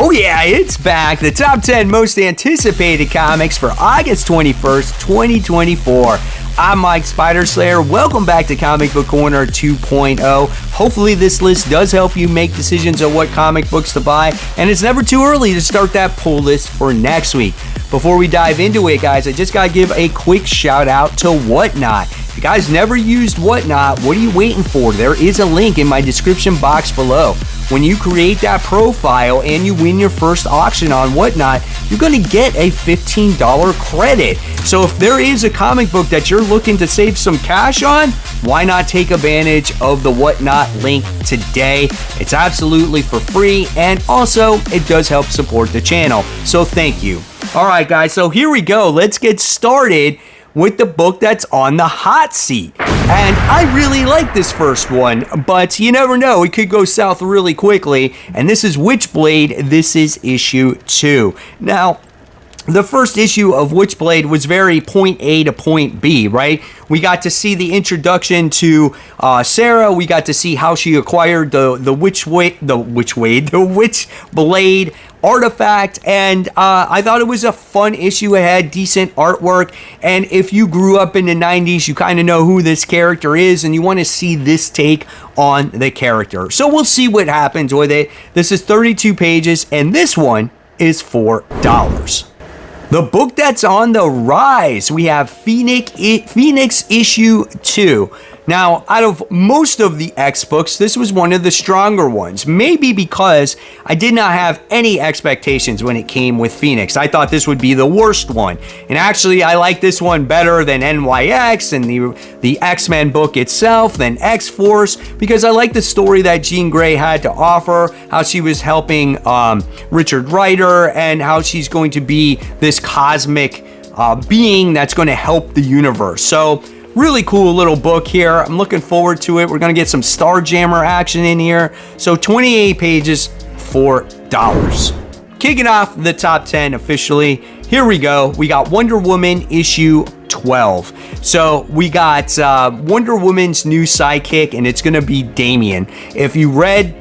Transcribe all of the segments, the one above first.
Oh yeah, it's back. The top 10 most anticipated comics for August 21st, 2024. I'm Mike Spider Slayer. Welcome back to Comic Book Corner 2.0. Hopefully this list does help you make decisions on what comic books to buy, and it's never too early to start that pull list for next week. Before we dive into it, guys, I just gotta give a quick shout out to Whatnot. If you guys never used Whatnot, what are you waiting for? There is a link in my description box below. When you create that profile and you win your first auction on Whatnot, you're going to get a $15 credit. So if there is a comic book that you're looking to save some cash on, why not take advantage of the Whatnot link today? It's absolutely for free, and also it does help support the channel. So thank you. All right, guys, so here we go. Let's get started with the book that's on the hot seat. And I really like this first one, but you never know, it could go south really quickly. And this is Witchblade. This is issue 2. Now, the first issue of Witchblade was very point A to point B, right? We got to see the introduction to Sarah. We got to see how she acquired the Witchblade artifact, and I thought it was a fun issue. It had decent artwork, and if you grew up in the 90s, you kind of know who this character is, and you want to see this take on the character. So we'll see what happens with it. This is 32 pages, and this one is $4. The book that's on the rise, we have Phoenix issue 2. Now, out of most of the X books, this was one of the stronger ones. Maybe because I did not have any expectations when it came with Phoenix. I thought this would be the worst one. And actually, I like this one better than NYX and the X-Men book itself, than X-Force, because I like the story that Jean Grey had to offer, how she was helping Richard Rider, and how she's going to be this cosmic being that's going to help the universe. So, really cool little book here. I'm looking forward to it. We're going to get some Starjammer action in here. So 28 pages, $4. Kicking off the top 10 officially. Here we go. We got Wonder Woman issue 12. So we got Wonder Woman's new sidekick, and it's going to be Damian. If you read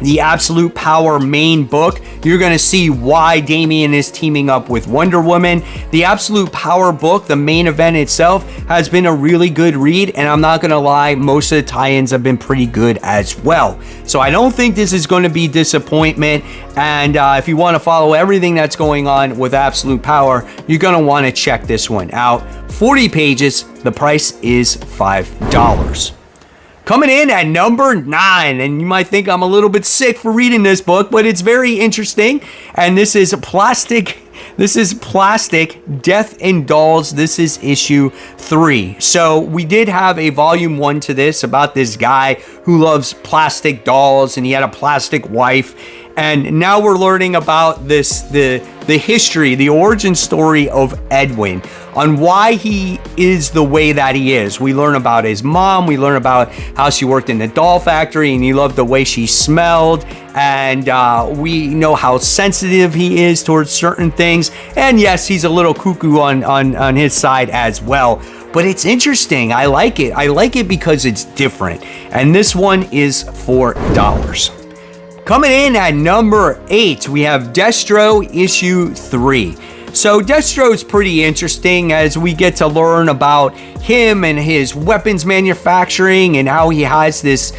the Absolute Power main book, you're going to see why Damian is teaming up with Wonder Woman. The Absolute Power book, the main event itself, has been a really good read, and I'm not going to lie, most of the tie-ins have been pretty good as well. So I don't think this is going to be disappointment, and if you want to follow everything that's going on with Absolute Power, you're going to want to check this one out. 40 pages, the price is $5. Coming in at number 9, and you might think I'm a little bit sick for reading this book, but it's very interesting. And this is Plastic, Death and Dolls. This is issue 3. So we did have a volume 1 to this about this guy who loves plastic dolls, and he had a plastic wife. And now we're learning about this, the history, the origin story of Edwin, on why he is the way that he is. We learn about his mom. We learn about how she worked in the doll factory, and he loved the way she smelled. And we know how sensitive he is towards certain things. And yes, he's a little cuckoo on his side as well. But it's interesting. I like it. I like it because it's different. And this one is $4. Coming in at number 8, we have Destro issue 3. So Destro is pretty interesting as we get to learn about him and his weapons manufacturing, and how he has this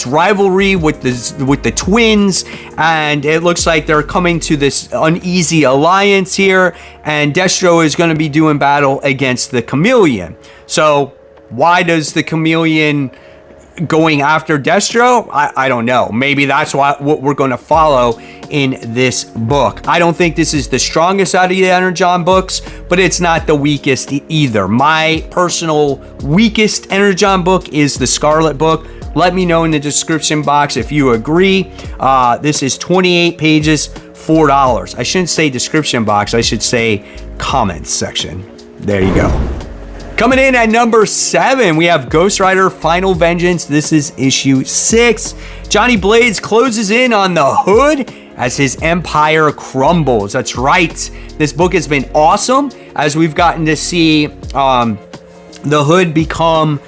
rivalry with the twins, and it looks like they're coming to this uneasy alliance here, and Destro is going to be doing battle against the Chameleon. So why does the Chameleon going after Destro? I don't know. Maybe that's what we're going to follow in this book. I don't think this is the strongest out of the Energon books, but it's not the weakest either. My personal weakest Energon book is the Scarlet book. Let me know in the description box if you agree. This is 28 pages, $4. I shouldn't say description box. I should say comments section. There you go. Coming in at number 7, we have Ghost Rider Final Vengeance. This is issue 6. Johnny Blaze closes in on the Hood as his empire crumbles. That's right. This book has been awesome as we've gotten to see the Hood become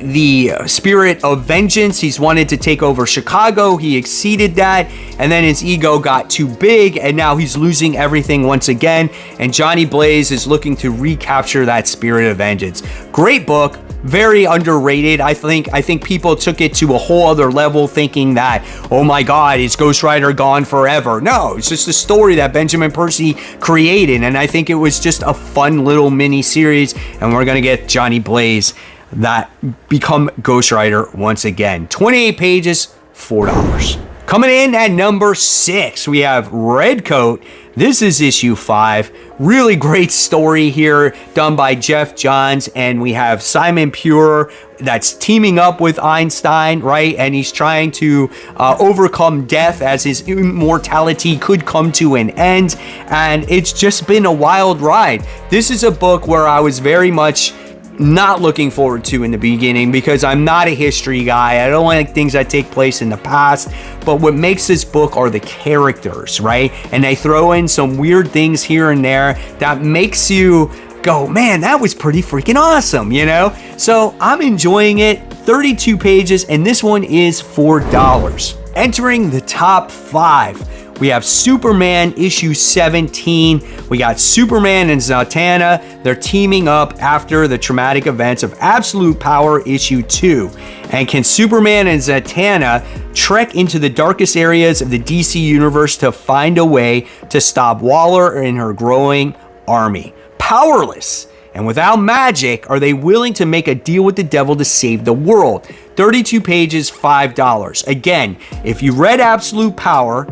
the spirit of vengeance. He's wanted to take over Chicago. He exceeded that, and then his ego got too big, and now he's losing everything once again. And Johnny Blaze is looking to recapture that spirit of vengeance. Great book. Very underrated. I think people took it to a whole other level, thinking that, oh my God, is Ghost Rider gone forever? No, it's just a story that Benjamin Percy created, and I think it was just a fun little mini series. And we're gonna get Johnny Blaze that become Ghost Rider once again. 28 pages, $4. Coming in at number 6, we have Redcoat. This is issue 5. Really great story here done by Jeff Johns, and we have Simon Pure that's teaming up with Einstein, right? And he's trying to overcome death as his immortality could come to an end. And it's just been a wild ride. This is a book where I was very much not looking forward to in the beginning, because I'm not a history guy. I don't like things that take place in the past. But what makes this book are the characters, right? And they throw in some weird things here and there that makes you go, man, that was pretty freaking awesome, you know? So I'm enjoying it. 32 pages, and this one is $4. Entering the top 5, we have Superman issue 17. We got Superman and Zatanna. They're teaming up after the traumatic events of Absolute Power issue 2. And can Superman and Zatanna trek into the darkest areas of the DC universe to find a way to stop Waller and her growing army? Powerless and without magic, are they willing to make a deal with the devil to save the world? 32 pages, $5. Again, if you read Absolute Power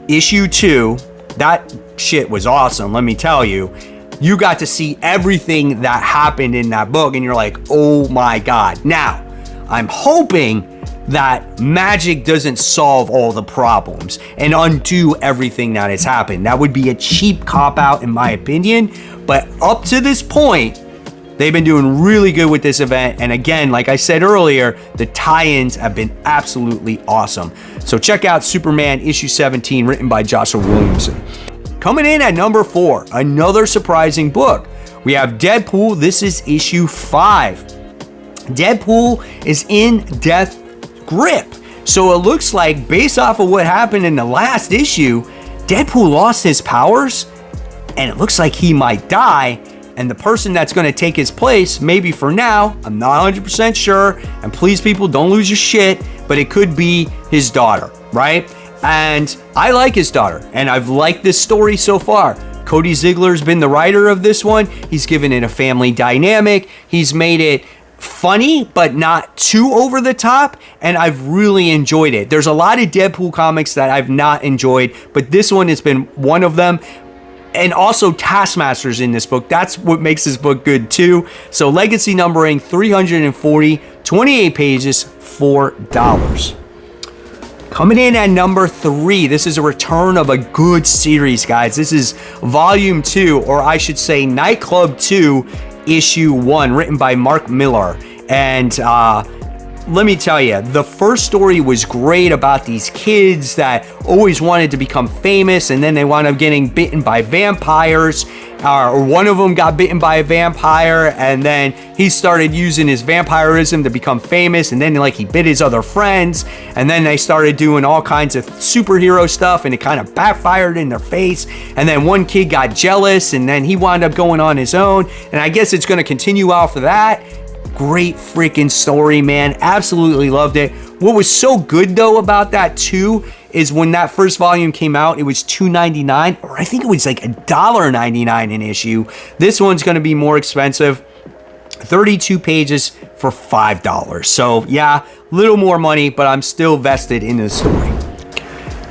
issue 2, that shit was awesome, let me tell you. You got to see everything that happened in that book, and you're like, oh my God. Now, I'm hoping that magic doesn't solve all the problems and undo everything that has happened. That would be a cheap cop-out in my opinion, but up to this point, they've been doing really good with this event. And again, like I said earlier, the tie-ins have been absolutely awesome. So check out Superman issue 17, written by Joshua Williamson. Coming in at number 4, another surprising book. We have Deadpool. This is issue 5. Deadpool is in death grip. So it looks like, based off of what happened in the last issue, Deadpool lost his powers, and it looks like he might die. And the person that's going to take his place, maybe for now, I'm not 100% sure, and please people, don't lose your shit, but it could be his daughter, right? And I like his daughter, and I've liked this story so far. Cody Ziegler's been the writer of this one. He's given it a family dynamic. He's made it funny, but not too over the top, and I've really enjoyed it. There's a lot of Deadpool comics that I've not enjoyed, but this one has been one of them. And also Taskmaster's in this book. That's what makes this book good too. So legacy numbering 340, 28 pages, $4. Coming in at number 3, this is a return of a good series, guys. This is volume 2, or I should say Nightclub 2, issue 1, written by Mark Millar. And let me tell you, the first story was great about these kids that always wanted to become famous, and then they wound up getting bitten by vampires, or one of them got bitten by a vampire, and then he started using his vampirism to become famous, and then like he bit his other friends, and then they started doing all kinds of superhero stuff, and it kind of backfired in their face. And then one kid got jealous, and then he wound up going on his own, and I guess it's going to continue off of that. Great freaking story, man. Absolutely loved it. What was so good though about that too is when that first volume came out, it was $2.99, or I think it was like $1.99 an issue. This one's going to be more expensive. 32 pages for $5. So yeah, little more money, but I'm still vested in the story.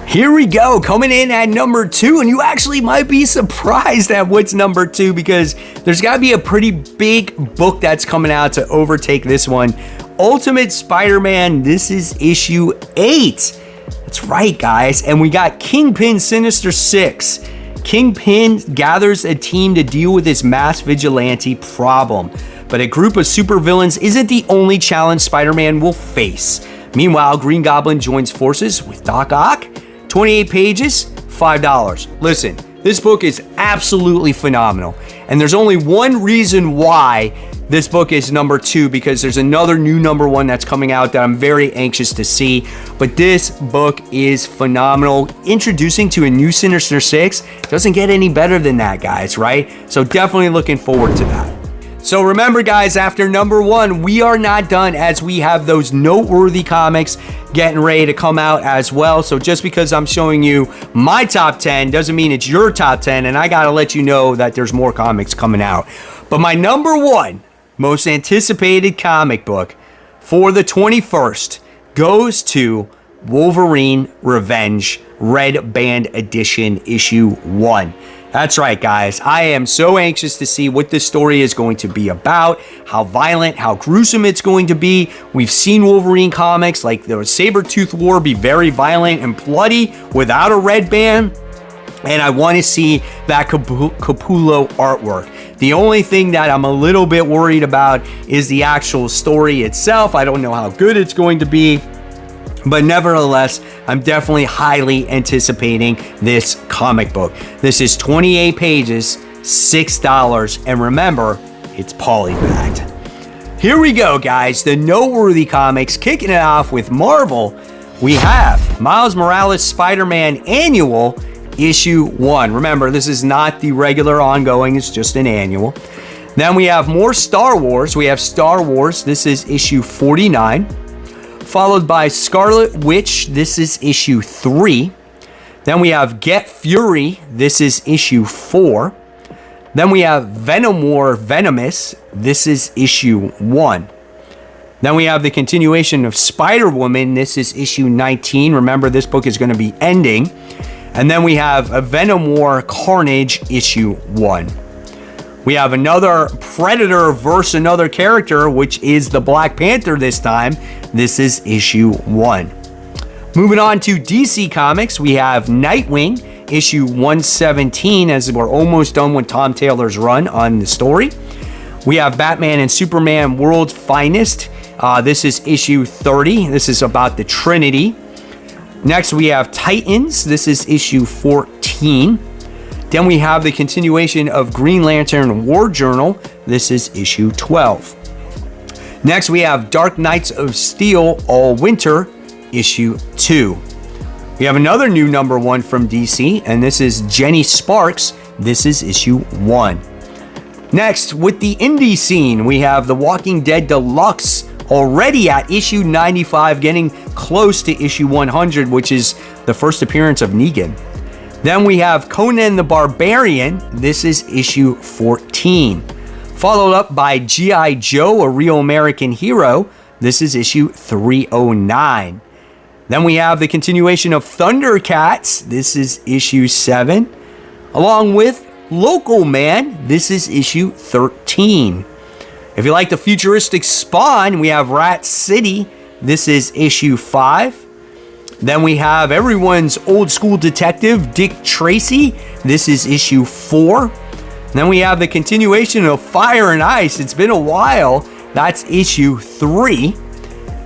Here we go, coming in at number 2, and you actually might be surprised at what's number 2, because there's got to be a pretty big book that's coming out to overtake this one. Ultimate Spider-Man, this is issue 8. That's right, guys, and we got Kingpin Sinister 6. Kingpin gathers a team to deal with his mass vigilante problem, but a group of supervillains isn't the only challenge Spider-Man will face. Meanwhile, Green Goblin joins forces with Doc Ock. 28 pages, $5. Listen, this book is absolutely phenomenal, and there's only one reason why this book is number 2 because there's another new number 1 that's coming out that I'm very anxious to see. But this book is phenomenal. Introducing to a new Sinister Six doesn't get any better than that, guys, right? So definitely looking forward to that. So remember, guys, after number 1, we are not done, as we have those noteworthy comics getting ready to come out as well. So just because I'm showing you my top 10 doesn't mean it's your top 10, and I gotta let you know that there's more comics coming out. But my number 1 most anticipated comic book for the 21st goes to Wolverine Revenge Red Band Edition issue 1. That's right, guys. I am so anxious to see what this story is going to be about, how violent, how gruesome it's going to be. We've seen Wolverine comics like the Saber-Tooth War be very violent and bloody without a red band. And I want to see that Capullo artwork. The only thing that I'm a little bit worried about is the actual story itself. I don't know how good it's going to be. But nevertheless, I'm definitely highly anticipating this comic book. This is 28 pages, $6, and remember, it's polybagged. Here we go, guys. The noteworthy comics, kicking it off with Marvel. We have Miles Morales Spider-Man Annual Issue 1. Remember, this is not the regular ongoing, it's just an annual. Then we have more Star Wars. We have Star Wars. This is issue 49. Followed by Scarlet Witch. This is issue 3. Then we have Get Fury. This is issue 4. Then we have Venom War Venomous. This is issue 1. Then we have the continuation of Spider-Woman. This is issue 19. Remember, this book is going to be ending. And then we have a Venom War Carnage issue 1. We have another Predator versus another character, which is the Black Panther this time. This is issue 1. Moving on to DC Comics, we have Nightwing, issue 117, as we're almost done with Tom Taylor's run on the story. We have Batman and Superman World's Finest. This is issue 30. This is about the Trinity. Next, we have Titans. This is issue 14. Then we have the continuation of Green Lantern War Journal. This is issue 12. Next, we have Dark Knights of Steel All Winter, issue 2. We have another new number 1 from DC, and this is Jenny Sparks. This is issue 1. Next, with the indie scene, we have The Walking Dead Deluxe, already at issue 95, getting close to issue 100, which is the first appearance of Negan. Then we have Conan the Barbarian. This is issue 14. Followed up by G.I. Joe, A Real American Hero. This is issue 309. Then we have the continuation of Thundercats. This is issue 7. Along with Local Man. This is issue 13. If you like the futuristic Spawn, we have Rat City. This is issue 5. Then we have everyone's old school detective, Dick Tracy. This is issue 4. Then we have the continuation of Fire and Ice. It's been a while. That's issue 3.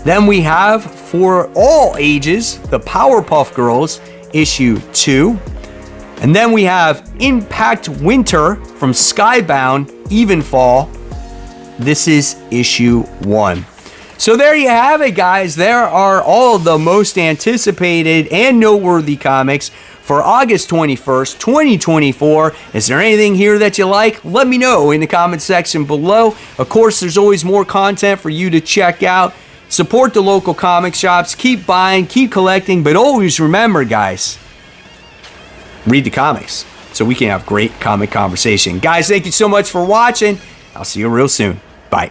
Then we have, for all ages, the Powerpuff Girls, issue 2. And then we have Impact Winter from Skybound, Evenfall. This is issue 1. So there you have it, guys. There are all the most anticipated and noteworthy comics for August 21st, 2024. Is there anything here that you like? Let me know in the comment section below. Of course, there's always more content for you to check out. Support the local comic shops. Keep buying, keep collecting, but always remember, guys, read the comics so we can have great comic conversation. Guys, thank you so much for watching. I'll see you real soon.